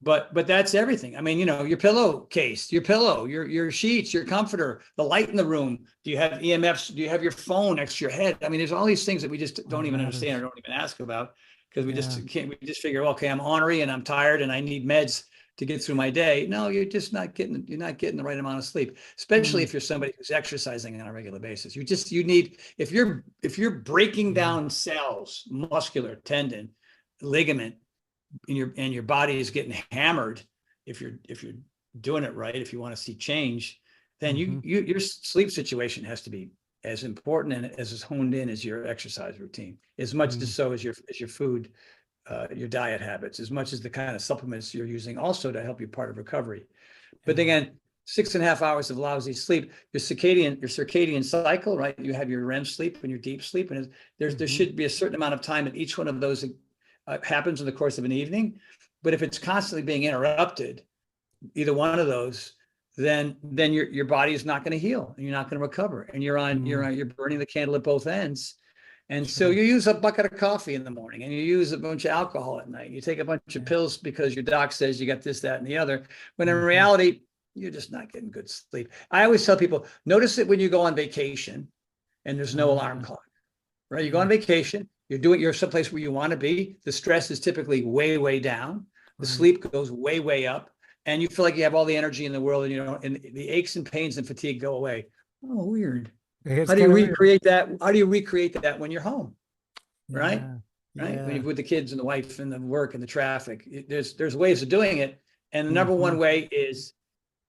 But that's everything. I mean, your pillowcase, your pillow, your sheets, your comforter, the light in the room. Do you have EMFs? Do you have your phone next to your head? I mean, there's all these things that we just don't even understand or don't even ask about, because we just can't. We just figure, okay, I'm ornery and I'm tired and I need meds to get through my day. No, you're not getting the right amount of sleep, especially if you're somebody who's exercising on a regular basis. You need, if you're breaking down cells, muscular, tendon, ligament, and your body is getting hammered, if you're doing it right, if you want to see change, then your sleep situation has to be as important and as honed in as your exercise routine, as much as so as your food, your diet habits, as much as the kind of supplements you're using also to help you part of recovery. But again, 6.5 hours of lousy sleep, your circadian cycle, right? You have your REM sleep and your deep sleep, and there should be a certain amount of time that each one of those happens in the course of an evening. But if it's constantly being interrupted, either one of those, then your body is not going to heal and you're not going to recover, and you're burning the candle at both ends. And so you use a bucket of coffee in the morning, and you use a bunch of alcohol at night. You take a bunch of pills because your doc says you got this, that, and the other, when in reality, you're just not getting good sleep. I always tell people, notice it when you go on vacation and there's no alarm clock, right? You go on vacation, you're someplace where you want to be. The stress is typically way, way down. The sleep goes way, way up, and you feel like you have all the energy in the world, and the aches and pains and fatigue go away. Oh, weird. How do you recreate that? How do you recreate that when you're home? Right? Right. When you're with the kids and the wife and the work and the traffic, there's ways of doing it. And the number one way is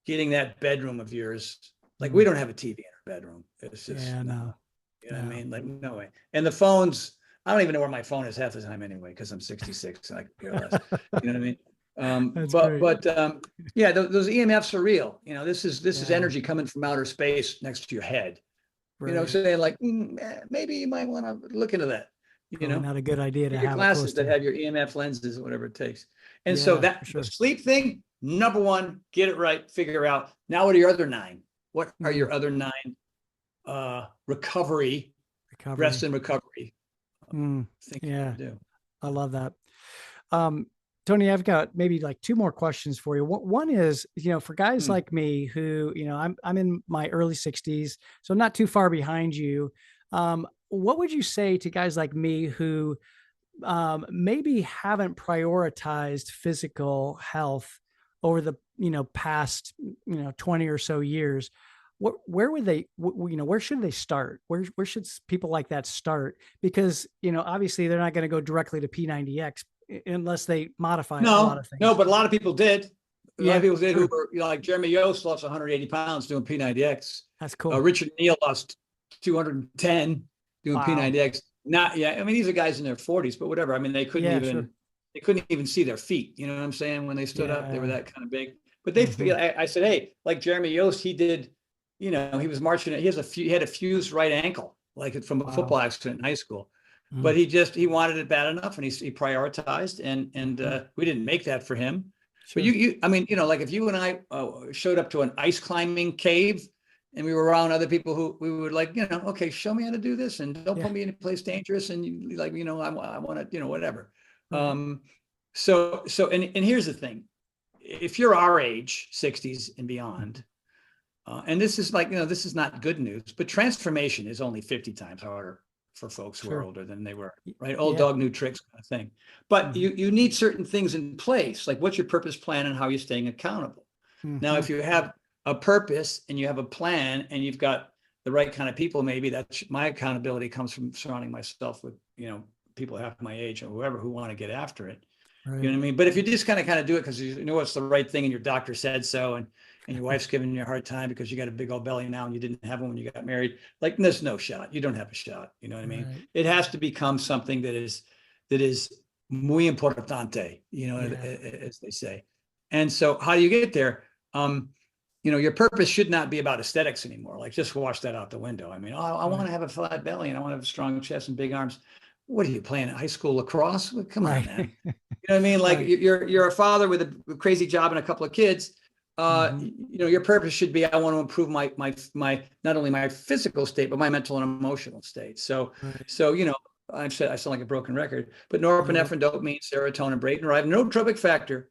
getting that bedroom of yours. Like, we don't have a TV in our bedroom. It's just, You know what I mean? Like, no way. And the phones, I don't even know where my phone is half the time anyway, because I'm 66 and I could care less. You know what I mean? Yeah, those EMFs are real. This is energy coming from outer space next to your head. Saying like, maybe you might want to look into that. Not a good idea to have glasses that have your EMF lenses or whatever it takes. And so that the sleep thing, number one, get it right, figure out. Now, what are your other 9? What are your other 9 recovery, rest and recovery things to do? I love that. Tony, I've got maybe like 2 more questions for you. One is, for guys like me who, I'm in my early 60s, so I'm not too far behind you. What would you say to guys like me who maybe haven't prioritized physical health over the, past, 20 or so years? Where would they, where should they start? Where should people like that start? Because, obviously they're not going to go directly to P90X unless they modify a lot of things. No, but a lot of people did. A lot of people did who were, like Jeremy Yost lost 180 pounds doing P90X. That's cool. Richard Neal lost 210 doing P90X. I mean, these are guys in their 40s, but whatever. I mean, they couldn't even see their feet. You know what I'm saying? When they stood up, they were that kind of big. But I said, hey, like Jeremy Yost, he did, he was marching. He had a fused right ankle, like from a football accident in high school. But he wanted it bad enough, and he prioritized, and we didn't make that for him. But I mean, like if you and I showed up to an ice climbing cave, and we were around other people who we would like, okay, show me how to do this, and don't put me in a place dangerous, and you like, I want to, whatever. So here's the thing: if you're our age, 60s and beyond, and this is like, this is not good news, but transformation is only 50 times harder for folks who are older than they were, right? Old dog, new tricks kind of thing. But you need certain things in place, like what's your purpose, plan, and how you're staying accountable. Now, if you have a purpose and you have a plan and you've got the right kind of people, maybe that's my accountability comes from surrounding myself with, people half my age or whoever who want to get after it. Right. You know what I mean? But if you just kind of do it because you know it's the right thing and your doctor said so, and your wife's giving you a hard time because you got a big old belly now and you didn't have one when you got married, like there's no shot. You don't have a shot. You know what I mean? Right. It has to become something that is muy importante, as they say. And so how do you get there? Your purpose should not be about aesthetics anymore. Like, just wash that out the window. I mean, I want to have a flat belly and I want to have a strong chest and big arms. What are you playing high school lacrosse? Well, come on, man. You know what I mean? Like, you're a father with a crazy job and a couple of kids. Your purpose should be, I want to improve my not only my physical state, but my mental and emotional state. So I sound like a broken record, but No. norepinephrine, dopamine, serotonin, brain derived nootropic factor.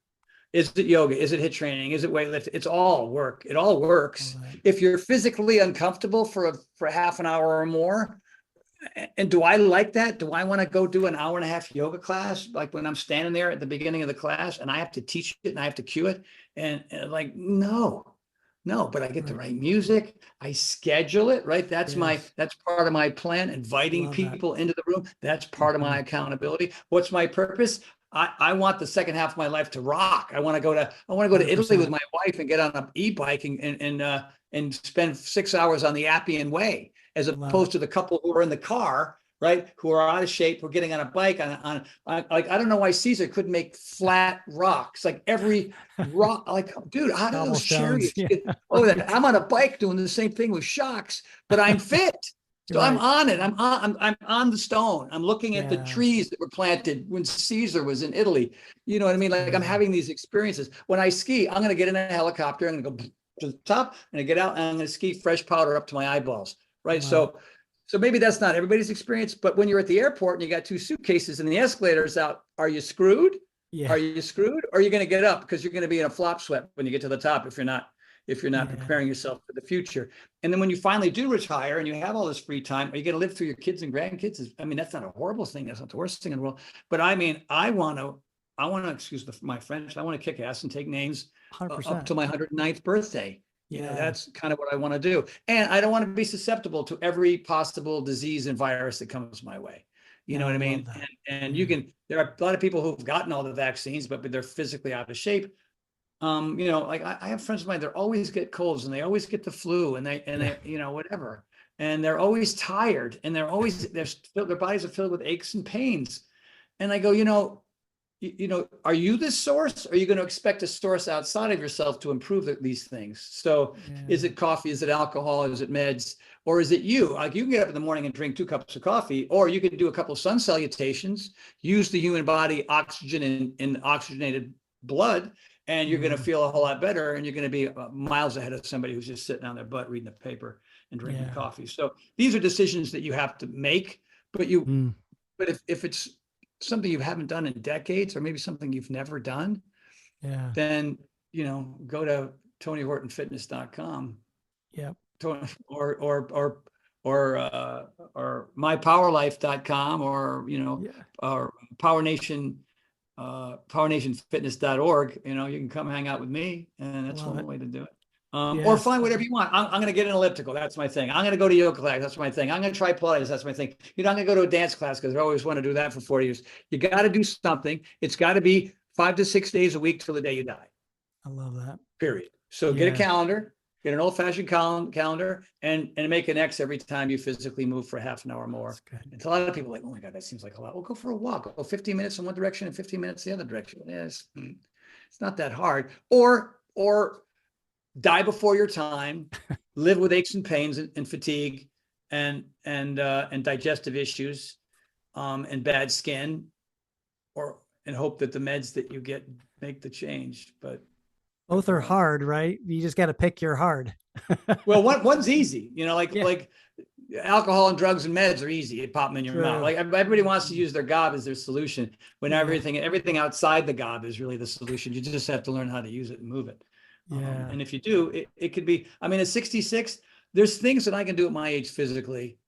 Is it yoga? Is it HIIT training? Is it weightlifting? It's all work. It all All works. that. If you're physically uncomfortable for half an hour or more, and do I like that? Do I want to go do an hour and a half yoga class? Like when I'm standing there at the beginning of the class and I have to teach it and I have to cue it. And like, no, but I get the Right. right music. I schedule it, right? Yes. That's part of my plan. Inviting Love that. people into the room. That's part of Hmm. my accountability. What's my purpose? I want the second half of my life to rock. I want to go to Italy with 100%. my wife and get on an e-bike and spend 6 hours on the Appian Way, as Love it. opposed to the couple who are in the car, right? Who are out of shape, who are getting on a bike like, I don't know why Caesar couldn't make flat rocks. Like every rock, like, dude, how do those Cobblestones. chariots Yeah. get over that? Right. I'm on a bike doing the same thing with shocks, but I'm fit. So I'm Right. on it. I'm on the stone. I'm looking at the Yeah. trees that were planted when Caesar was in Italy. You know what I mean? Like I'm Crazy. having these experiences. When I ski, I'm going to get in a helicopter. I'm going to go to the top and I get out and I'm going to ski fresh powder up to my eyeballs. Right. Love it. So maybe that's not everybody's experience, but when you're at the airport and you got two suitcases and the escalator's out, are you screwed? Yeah. Are you screwed? Or are you going to get up because you're going to be in a flop sweat when you get to the top if you're not Yeah. preparing yourself for the future. And then when you finally do retire and you have all this free time, are you going to live through your kids and grandkids? I mean, that's not a horrible thing. That's not the worst thing in the world. But I mean, I want to excuse my French. I want to kick ass and take names up 100%. to my 109th birthday. Yeah. That's kind of what I want to do. And I don't want to be susceptible to every possible disease and virus that comes my way. You know No, I what I love mean? that. And Yeah. there are a lot of people who've gotten all the vaccines, but they're physically out of shape. Like I have friends of mine, they always get colds and they always get the flu and Yeah. whatever. And they're always tired and their bodies are filled with aches and pains. And I go, are you the source? Or are you going to expect a source outside of yourself to improve these things? So is Yeah. it coffee? Is it alcohol? Is it meds? Or is it you? Like you can get up in the morning and drink 2 cups of coffee, or you could do a couple of sun salutations, use the human body oxygen in oxygenated blood, and you're going to Mm. feel a whole lot better. And you're going to be miles ahead of somebody who's just sitting on their butt reading the paper and drinking Yeah. coffee. So these are decisions that you have to make, but you, Mm. but if it's something you haven't done in decades, or maybe something you've never done, Yeah. then, go to TonyHortonFitness.com Yep. or, mypowerlife.com Yeah. or Power Nation, powernationfitness.org. You can come hang out with me, and that's Love one it. way to do it. Or Yes. find whatever you want. I'm going to get an elliptical. That's my thing. I'm going to go to yoga class. That's my thing. I'm going to try Pilates. That's my thing. I'm going to go to a dance class because I always want to do that for 40 years. You got to do something. It's got to be 5 to 6 days a week till the day you die, I love that. period. So get a Yeah. calendar, get an old-fashioned calendar, and make an X every time you physically move for half an hour more. That's good. It's a lot of people like, oh my God, that seems like a lot. Well, go for a walk. Go 15 minutes in one direction and 15 minutes the other direction. Yes, it's not that hard. Or die before your time, live with aches and pains and fatigue and digestive issues, and bad skin, and hope that the meds that you get make the change. But Both are hard, right? You just got to pick your hard. well, one's easy, Yeah. like alcohol and drugs and meds are easy. You pop them in your mouth. True. Like everybody wants to use their gob as their solution when Yeah. everything outside the gob is really the solution. You just have to learn how to use it and move it. Yeah. And if you do, it could be, I mean, at 66, there's things that I can do at my age physically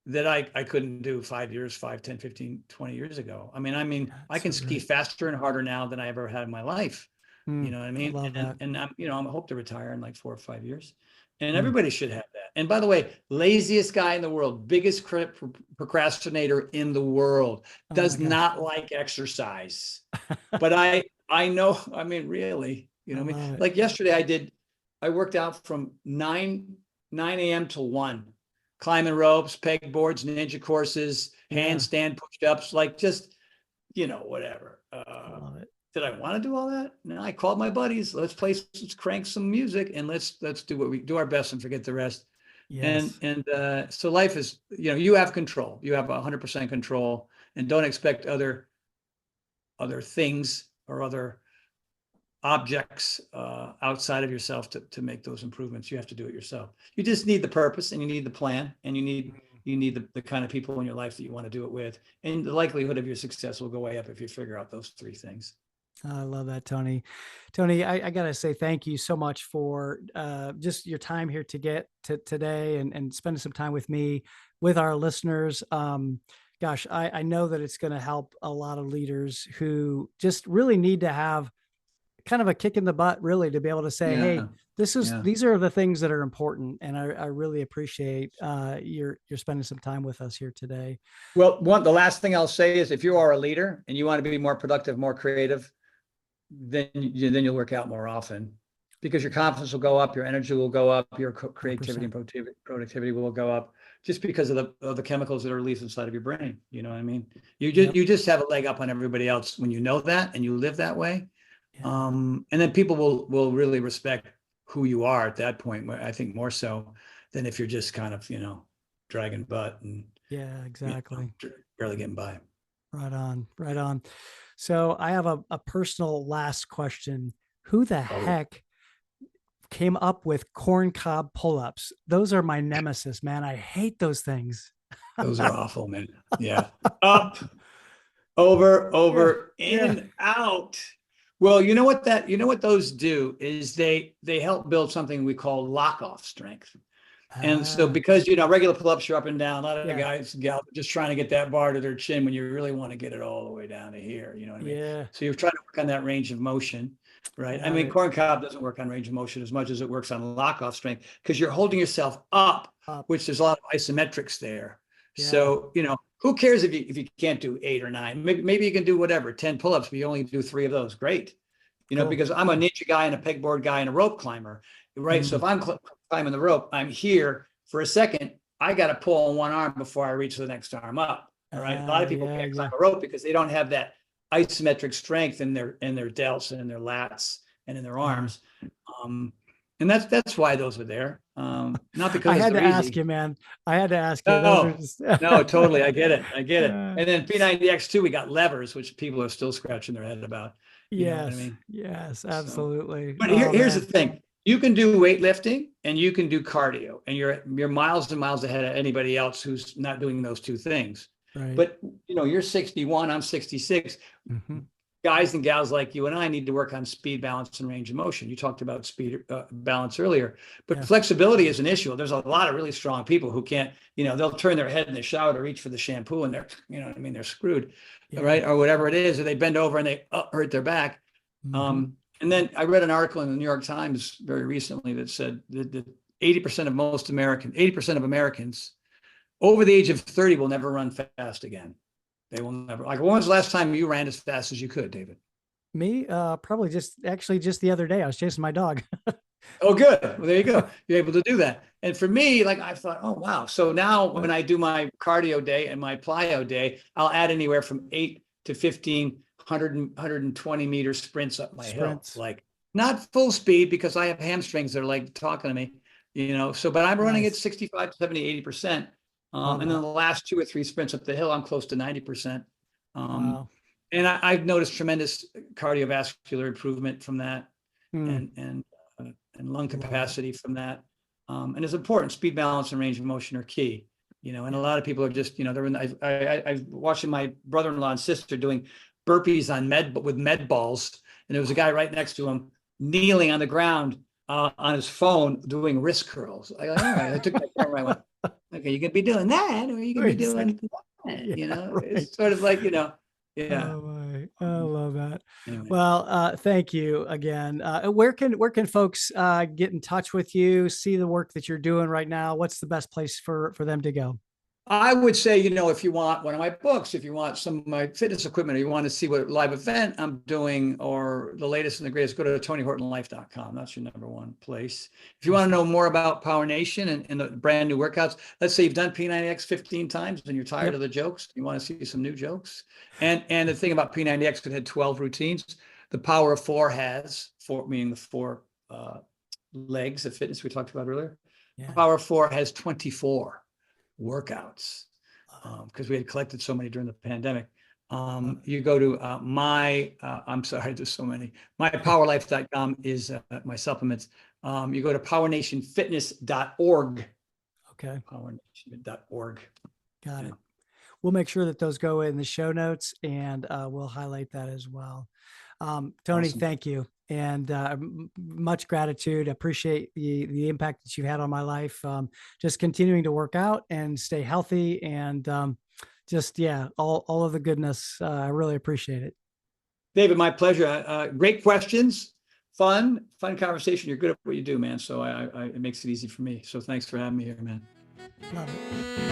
that I couldn't do 5 years, 5, 10, 15, 20 years ago. I mean, I can ski faster and harder now than I ever had in my life. You know what I I mean? love that. And I'm hope to retire in like 4 or 5 years. And Mm. everybody should have that. And by the way, laziest guy in the world, biggest procrastinator in the world, Oh does my gosh. not like exercise. But I know, I mean, really, I love it. like yesterday I worked out from 9 a.m. till 1, climbing ropes, peg boards, ninja courses, Yeah. handstand push-ups, like just, whatever. I love it. Did I want to do all that? No, I called my buddies. Let's crank some music and let's do what we do our best and forget the rest. Yes. And so life is, you have control. You have 100% control, and don't expect other things or other objects outside of yourself to make those improvements. You have to do it yourself. You just need the purpose, and you need the plan, and you need you need the kind of people in your life that you want to do it with. And the likelihood of your success will go way up if you figure out those three things. I love that, Tony. Tony, I gotta say thank you so much for just your time here to get to today and spending some time with me, with our listeners. Gosh, I know that it's going to help a lot of leaders who just really need to have kind of a kick in the butt, really, to be able to say, "Hey, Yeah. Yeah. these are the things that are important." And I really appreciate your spending some time with us here today. Well, the last thing I'll say is if you are a leader and you want to be more productive, more creative, then you'll work out more often because your confidence will go up, your energy will go up, your creativity 100%. and productivity will go up just because of the chemicals that are released inside of your brain. You know what I mean? Yep. You just have a leg up on everybody else when you know that and you live that way. Yeah. And then people will really respect who you are at that point. I think more so than if you're just kind of, dragging butt and Yeah, exactly. barely getting by. Right on. Right on. So I have a personal last question. Who the Oh, heck came up with corn cob pull-ups? Those are my nemesis, man. I hate those things. those are awful, man. Yeah. Up, Yeah. over, Yeah. in, out. Well, you know what those do is they help build something we call lock-off strength. And so Ah, because regular pull-ups are up and down, a lot of the yeah. guys and gals are just trying to get that bar to their chin when you really want to get it all the way down to here. You know what I mean? Yeah. So you're trying to work on that range of motion, right? I Got mean, it. corn cob doesn't work on range of motion as much as it works on lock-off strength because you're holding yourself up, Up. which there's a lot of isometrics there. Yeah. So, who cares if you can't do 8 or 9? Maybe you can do whatever, 10 pull-ups, but you only do 3 of those. Great. Cool. Because I'm a ninja guy and a pegboard guy and a rope climber, right? So Mm, if I'm climbing the rope, I'm here for a second. I got to pull on one arm before I reach the next arm up. All right. A lot of people yeah, can't climb exactly. a rope because they don't have that isometric strength in their delts and in their lats and in their Yeah. arms. And that's why those are there. Not I because had to they're ask easy. you, man. I had to ask you. Those are No, just no, totally. I get it. I get it. Uh, And then P90X2, we got levers, which people are still scratching their head about. You know what I yes. mean? Yes, So, absolutely. but Oh here's the man. thing. You can do weightlifting and you can do cardio, and you're miles and miles ahead of anybody else who's not doing those two things. Right. But you're 61, I'm 66. Mm-hmm. Guys and gals like you and I need to work on speed, balance, and range of motion. You talked about speed, balance earlier, but Yeah. flexibility is an issue. There's a lot of really strong people who can't, they'll turn their head in the shower to reach for the shampoo and they're, they're screwed, Yeah. right? Or whatever it is, or they bend over and they hurt their back. Mm-hmm. And then I read an article in the New York Times very recently that said that 80% of Americans over the age of 30 will never run fast again. They will never. Like, when was the last time you ran as fast as you could, David? Me, probably just the other day. I was chasing my dog. Oh, good. Well, there you go. You're able to do that. And for me, like, I thought, oh, wow. So now when I do my cardio day and my plyo day, I'll add anywhere from 8 to 15, 120-meter sprints up my hill. Sprints. Like, not full speed because I have hamstrings that are like talking to me, but I'm running at Nice. 65 to 70, 80%. Love And then that. the last 2 or 3 sprints up the hill, I'm close to 90%. Wow. And I've noticed tremendous cardiovascular improvement from that, Mm, and lung love it. capacity from that. And it's important. Speed, balance, and range of motion are key. And a lot of people are just, they're in. I watching my brother-in-law and sister doing burpees on with med balls, and there was a guy right next to him kneeling on the ground on his phone doing wrist curls. All right. I took my camera. I went, okay, you can be doing that, or you can be Wait a second. doing that. Yeah, right. It's sort of like, yeah. Oh my, I love that. Anyway. Well, thank you again. Where can folks get in touch with you, see the work that you're doing right now? What's the best place for them to go? I would say, if you want one of my books, if you want some of my fitness equipment, or you want to see what live event I'm doing or the latest and the greatest, go to TonyHortonLife.com. That's your number one place. If you want to Awesome. know more about Power Nation and the brand new workouts, let's say you've done P90X 15 times and you're tired Yep. of the jokes, you want to see some new jokes. And the thing about P90X, it had 12 routines. The Power of Four has four, meaning the 4 legs of fitness we talked about earlier. Yeah. Power of Four has 24 workouts because we had collected so many during the pandemic. You go to I'm sorry, there's so many. MyPowerLife.com is my supplements. You go to powernationfitness.org Okay. powernation.org. Got Yeah. it. We'll make sure that those go in the show notes, and we'll highlight that as well. Tony, Awesome. thank you. And much gratitude. Appreciate the impact that you've had on my life. Just continuing to work out and stay healthy, and just, yeah, all of the goodness. I really appreciate it. David, my pleasure. Great questions. Fun conversation. You're good at what you do, man. So it makes it easy for me. So thanks for having me here, man. Love it.